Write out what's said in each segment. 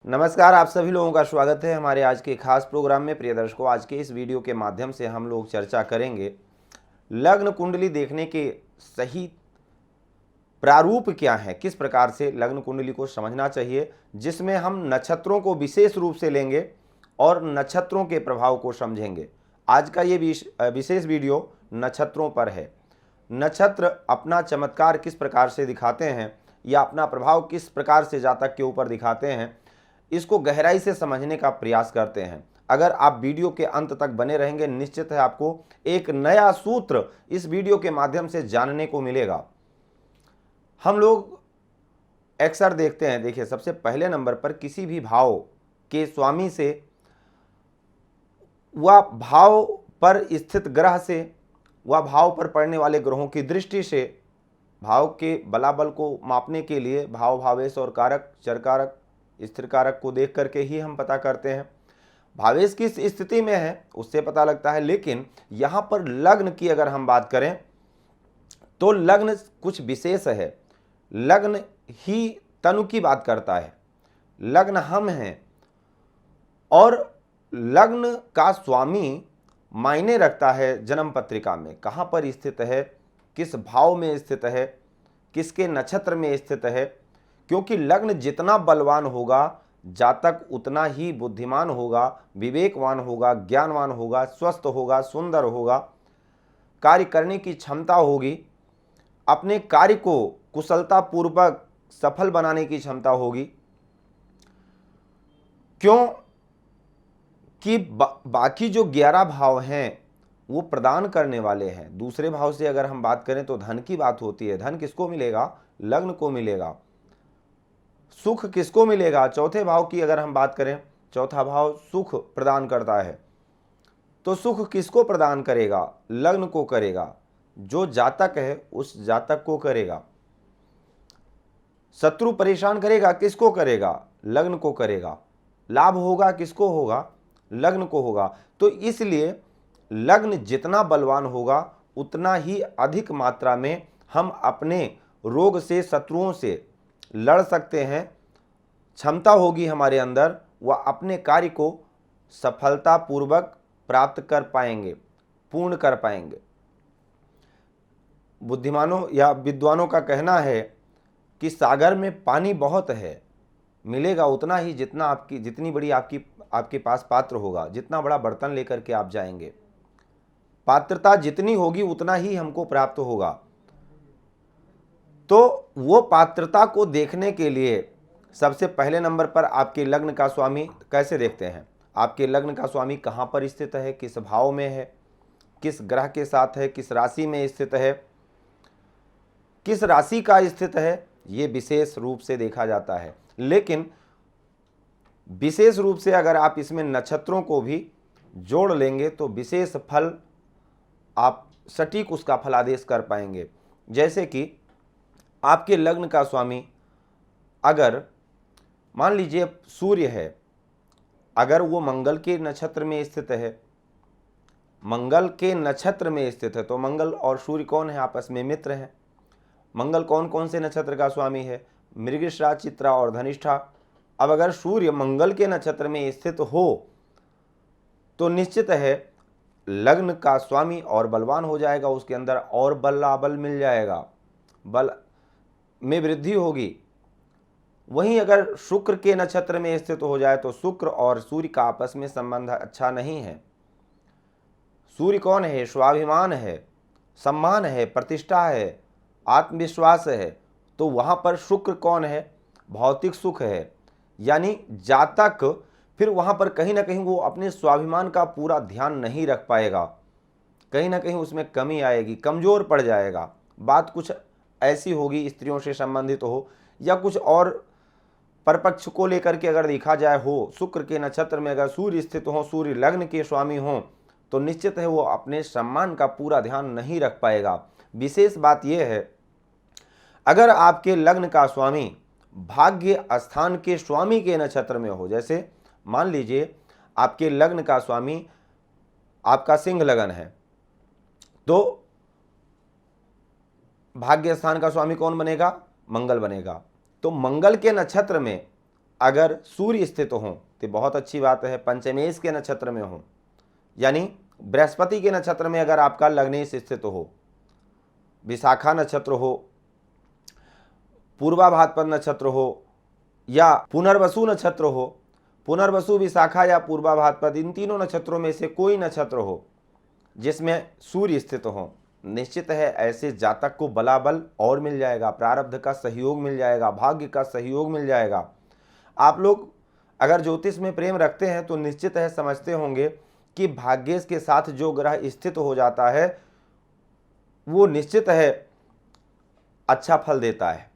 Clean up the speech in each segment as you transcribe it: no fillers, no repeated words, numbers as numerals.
नमस्कार, आप सभी लोगों का स्वागत है हमारे आज के खास प्रोग्राम में। प्रिय दर्शकों, आज के इस वीडियो के माध्यम से हम लोग चर्चा करेंगे लग्न कुंडली देखने के सही प्रारूप क्या है, किस प्रकार से लग्न कुंडली को समझना चाहिए, जिसमें हम नक्षत्रों को विशेष रूप से लेंगे और नक्षत्रों के प्रभाव को समझेंगे। आज का ये विशेष वीडियो नक्षत्रों पर है। नक्षत्र अपना चमत्कार किस प्रकार से दिखाते हैं या अपना प्रभाव किस प्रकार से जातक के ऊपर दिखाते हैं, इसको गहराई से समझने का प्रयास करते हैं। अगर आप वीडियो के अंत तक बने रहेंगे, निश्चित है आपको एक नया सूत्र इस वीडियो के माध्यम से जानने को मिलेगा। हम लोग अक्सर देखते हैं, देखिए सबसे पहले नंबर पर किसी भी भाव के स्वामी से वह भाव पर स्थित ग्रह से वह भाव पर पड़ने वाले ग्रहों की दृष्टि से भाव के बलाबल को मापने के लिए भाव, भावेश और कारक, चर कारक, स्थिर कारक को देख करके ही हम पता करते हैं भावेश किस स्थिति में है, उससे पता लगता है। लेकिन यहाँ पर लग्न की अगर हम बात करें तो लग्न कुछ विशेष है। लग्न ही तनु की बात करता है, लग्न हम हैं और लग्न का स्वामी मायने रखता है जन्म पत्रिका में, कहाँ पर स्थित है, किस भाव में स्थित है, किसके नक्षत्र में स्थित है। क्योंकि लग्न जितना बलवान होगा जातक उतना ही बुद्धिमान होगा, विवेकवान होगा, ज्ञानवान होगा, स्वस्थ होगा, सुंदर होगा, कार्य करने की क्षमता होगी, अपने कार्य को कुशलतापूर्वक सफल बनाने की क्षमता होगी। क्यों कि बाकी जो 11 भाव हैं वो प्रदान करने वाले हैं। दूसरे भाव से अगर हम बात करें तो धन की बात होती है। धन किसको मिलेगा? लग्न को मिलेगा। सुख किसको मिलेगा? चौथे भाव की अगर हम बात करें, चौथा भाव सुख प्रदान करता है, तो सुख किसको प्रदान करेगा? लग्न को करेगा। जो जातक है उस जातक को करेगा। शत्रु परेशान करेगा, किसको करेगा? लग्न को करेगा। लाभ होगा, किसको होगा? लग्न को होगा। तो इसलिए लग्न जितना बलवान होगा उतना ही अधिक मात्रा में हम अपने रोग से, शत्रुओं से लड़ सकते हैं। क्षमता होगी हमारे अंदर, वह अपने कार्य को सफलतापूर्वक प्राप्त कर पाएंगे, पूर्ण कर पाएंगे। बुद्धिमानों या विद्वानों का कहना है कि सागर में पानी बहुत है, मिलेगा उतना ही जितनी बड़ी आपके पास पात्र होगा, जितना बड़ा बर्तन लेकर के आप जाएंगे, पात्रता जितनी होगी उतना ही हमको प्राप्त होगा। तो वो पात्रता को देखने के लिए सबसे पहले नंबर पर आपके लग्न का स्वामी कैसे देखते हैं? आपके लग्न का स्वामी कहाँ पर स्थित है, किस भाव में है, किस ग्रह के साथ है, किस राशि में स्थित है, किस राशि का स्थित है, ये विशेष रूप से देखा जाता है। लेकिन विशेष रूप से अगर आप इसमें नक्षत्रों को भी जोड़ लेंगे तो विशेष फल आप सटीक उसका फलादेश कर पाएंगे। जैसे कि आपके लग्न का स्वामी अगर मान लीजिए सूर्य है, अगर वो मंगल के नक्षत्र में स्थित है, मंगल के नक्षत्र में स्थित है, तो मंगल और सूर्य कौन है? आपस में मित्र हैं। मंगल कौन कौन से नक्षत्र का स्वामी है? मृगशिरा, चित्रा और धनिष्ठा। अब अगर सूर्य मंगल के नक्षत्र में स्थित हो तो निश्चित है लग्न का स्वामी और बलवान हो जाएगा, उसके अंदर और बल मिल जाएगा, बल में वृद्धि होगी। वहीं अगर शुक्र के नक्षत्र में स्थित हो जाए तो शुक्र और सूर्य का आपस में संबंध अच्छा नहीं है। सूर्य कौन है? स्वाभिमान है, सम्मान है, प्रतिष्ठा है, आत्मविश्वास है। तो वहां पर शुक्र कौन है? भौतिक सुख है। यानी जातक फिर वहां पर कहीं ना कहीं वो अपने स्वाभिमान का पूरा ध्यान नहीं रख पाएगा, कहीं ना कहीं उसमें कमी आएगी, कमजोर पड़ जाएगा। बात कुछ ऐसी होगी, स्त्रियों से संबंधित हो या कुछ और परपक्ष को लेकर के अगर देखा जाए हो। शुक्र के नक्षत्र में अगर सूर्य स्थित हो, सूर्य लग्न के स्वामी हो, तो निश्चित है वो अपने सम्मान का पूरा ध्यान नहीं रख पाएगा। विशेष बात यह है, अगर आपके लग्न का स्वामी भाग्य स्थान के स्वामी के नक्षत्र में हो, जैसे मान लीजिए आपके लग्न का स्वामी आपका सिंह लगन है, तो भाग्य स्थान का स्वामी कौन बनेगा? मंगल बनेगा। तो मंगल के नक्षत्र में अगर सूर्य स्थित हो तो बहुत अच्छी बात है। पंचमेश के नक्षत्र में हो, यानी बृहस्पति के नक्षत्र में अगर आपका लग्नेश स्थित हो, विशाखा नक्षत्र हो, पूर्वा भाद्रपद नक्षत्र हो या पुनर्वसु नक्षत्र हो, पुनर्वसु, विशाखा या पूर्वा भाद्रपद, इन तीनों नक्षत्रों में से कोई नक्षत्र हो जिसमें सूर्य स्थित हो, निश्चित है ऐसे जातक को बलाबल और मिल जाएगा, प्रारब्ध का सहयोग मिल जाएगा, भाग्य का सहयोग मिल जाएगा। आप लोग अगर ज्योतिष में प्रेम रखते हैं तो निश्चित है समझते होंगे कि भाग्येश के साथ जो ग्रह स्थित हो जाता है वो निश्चित है अच्छा फल देता है।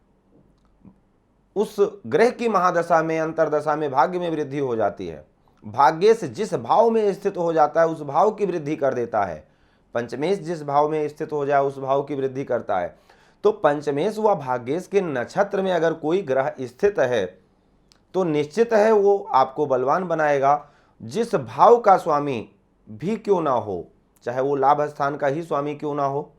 उस ग्रह की महादशा में, अंतरदशा में भाग्य में वृद्धि हो जाती है। भाग्येश जिस भाव में स्थित हो जाता है उस भाव की वृद्धि कर देता है। पंचमेश जिस भाव में स्थित हो जाए उस भाव की वृद्धि करता है। तो पंचमेश व भाग्येश के नक्षत्र में अगर कोई ग्रह स्थित है तो निश्चित है वो आपको बलवान बनाएगा। जिस भाव का स्वामी भी क्यों ना हो, चाहे वो लाभ स्थान का ही स्वामी क्यों ना हो,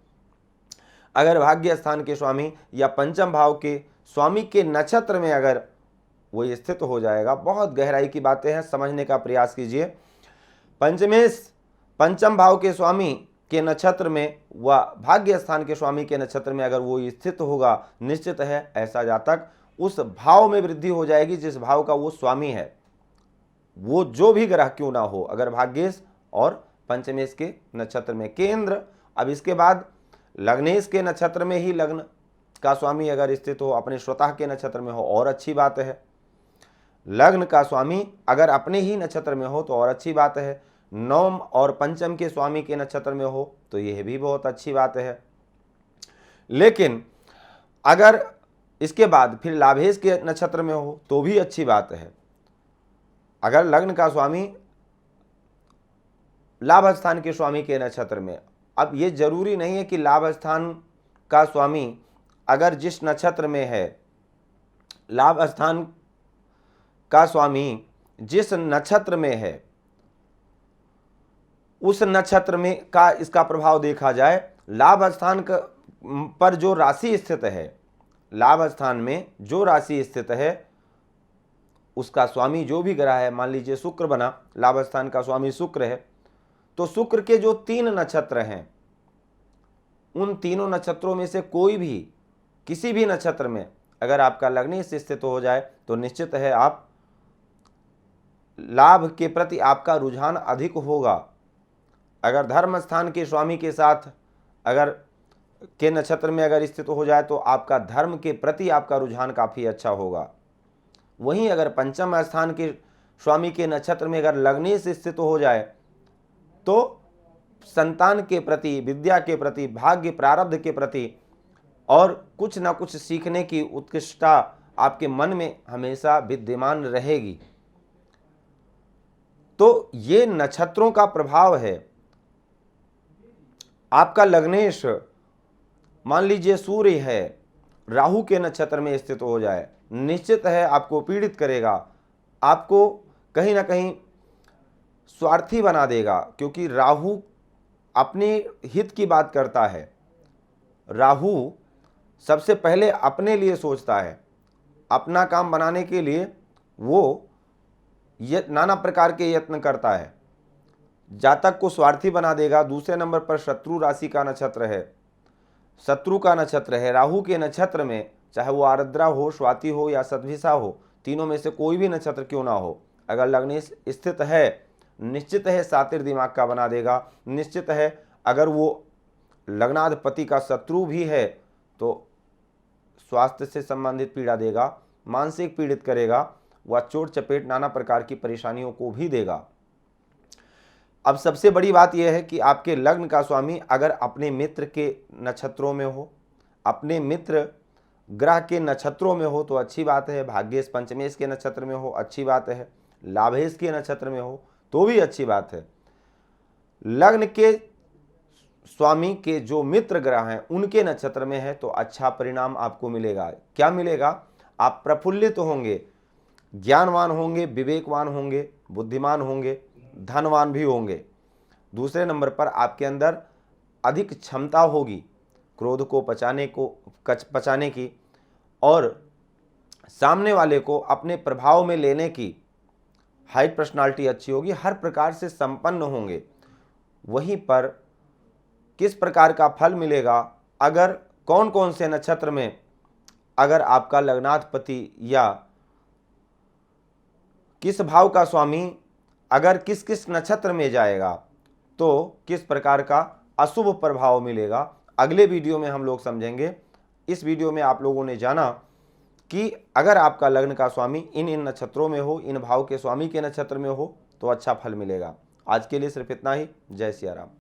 अगर भाग्य स्थान के स्वामी या पंचम भाव के स्वामी के नक्षत्र में अगर वो स्थित हो जाएगा, बहुत गहराई की बातें हैं, समझने का प्रयास कीजिए। पंचमेश पंचम भाव के स्वामी के नक्षत्र में व भाग्य स्थान के स्वामी के नक्षत्र में अगर वो स्थित होगा, निश्चित है ऐसा जातक उस भाव में वृद्धि हो जाएगी जिस भाव का वो स्वामी है, वो जो भी ग्रह क्यों ना हो, अगर भाग्येश और पंचमेश के नक्षत्र में केंद्र। अब इसके बाद लग्नेश के नक्षत्र में ही लग्न का स्वामी अगर स्थित हो, अपने स्वतः के नक्षत्र में हो और अच्छी बात है। लग्न का स्वामी अगर अपने ही नक्षत्र में हो तो और अच्छी बात है। नवम और पंचम के स्वामी के नक्षत्र में हो तो यह भी बहुत अच्छी बात है। लेकिन अगर इसके बाद फिर लाभेश के नक्षत्र में हो तो भी अच्छी बात है। अगर लग्न का स्वामी लाभ स्थान के स्वामी के नक्षत्र में, अब ये जरूरी नहीं है कि लाभ स्थान का स्वामी अगर जिस नक्षत्र में है, लाभ स्थान का स्वामी जिस नक्षत्र में है उस नक्षत्र में का इसका प्रभाव देखा जाए। लाभ स्थान पर जो राशि स्थित है, लाभ स्थान में जो राशि स्थित है उसका स्वामी जो भी ग्रह है, मान लीजिए शुक्र बना, लाभ स्थान का स्वामी शुक्र है, तो शुक्र के जो 3 नक्षत्र हैं उन तीनों नक्षत्रों में से कोई भी किसी भी नक्षत्र में अगर आपका लग्नेश स्थित हो जाए तो निश्चित है आप लाभ के प्रति आपका रुझान अधिक होगा। अगर धर्म स्थान के स्वामी के साथ अगर के नक्षत्र में अगर स्थित हो जाए तो आपका धर्म के प्रति आपका रुझान काफ़ी अच्छा होगा। वहीं अगर पंचम स्थान के स्वामी के नक्षत्र में अगर लग्नेश स्थित हो जाए तो संतान के प्रति, विद्या के प्रति, भाग्य प्रारब्ध के प्रति और कुछ ना कुछ सीखने की उत्कृष्टता आपके मन में हमेशा विद्यमान रहेगी। तो ये नक्षत्रों का प्रभाव है। आपका लग्नेश मान लीजिए सूर्य है, राहु के नक्षत्र में स्थित हो जाए, निश्चित है आपको पीड़ित करेगा, आपको कहीं ना कहीं स्वार्थी बना देगा, क्योंकि राहु अपने हित की बात करता है। राहु सबसे पहले अपने लिए सोचता है, अपना काम बनाने के लिए वो नाना प्रकार के यत्न करता है, जातक को स्वार्थी बना देगा। दूसरे नंबर पर शत्रु राशि का नक्षत्र है, शत्रु का नक्षत्र है राहु के नक्षत्र में, चाहे वो आर्द्रा हो, स्वाति हो या सतभिषा हो, तीनों में से कोई भी नक्षत्र क्यों ना हो, अगर लग्नेश स्थित है निश्चित है सातिर दिमाग का बना देगा। निश्चित है अगर वो लग्नाधिपति का शत्रु भी है तो स्वास्थ्य से संबंधित पीड़ा देगा, मानसिक पीड़ित करेगा, वह चोट चपेट नाना प्रकार की परेशानियों को भी देगा। अब सबसे बड़ी बात यह है कि आपके लग्न का स्वामी अगर अपने मित्र के नक्षत्रों में हो, अपने मित्र ग्रह के नक्षत्रों में हो तो अच्छी बात है। भाग्येश पंचमेश के नक्षत्र में हो अच्छी बात है, लाभेश के नक्षत्र में हो तो भी अच्छी बात है। लग्न के स्वामी के जो मित्र ग्रह हैं उनके नक्षत्र में है तो अच्छा परिणाम आपको मिलेगा। क्या मिलेगा? आप प्रफुल्लित होंगे, ज्ञानवान होंगे, विवेकवान होंगे, बुद्धिमान होंगे, धनवान भी होंगे। दूसरे नंबर पर आपके अंदर अधिक क्षमता होगी क्रोध को पचाने की और सामने वाले को अपने प्रभाव में लेने की हाइट पर्सनालिटी अच्छी होगी, हर प्रकार से संपन्न होंगे। वहीं पर किस प्रकार का फल मिलेगा, अगर कौन कौन से नक्षत्र में अगर आपका लग्नाधिपति या किस भाव का स्वामी अगर किस किस नक्षत्र में जाएगा तो किस प्रकार का अशुभ प्रभाव मिलेगा, अगले वीडियो में हम लोग समझेंगे। इस वीडियो में आप लोगों ने जाना कि अगर आपका लग्न का स्वामी इन इन नक्षत्रों में हो, इन भाव के स्वामी के नक्षत्र में हो तो अच्छा फल मिलेगा। आज के लिए सिर्फ इतना ही। जय सिया राम।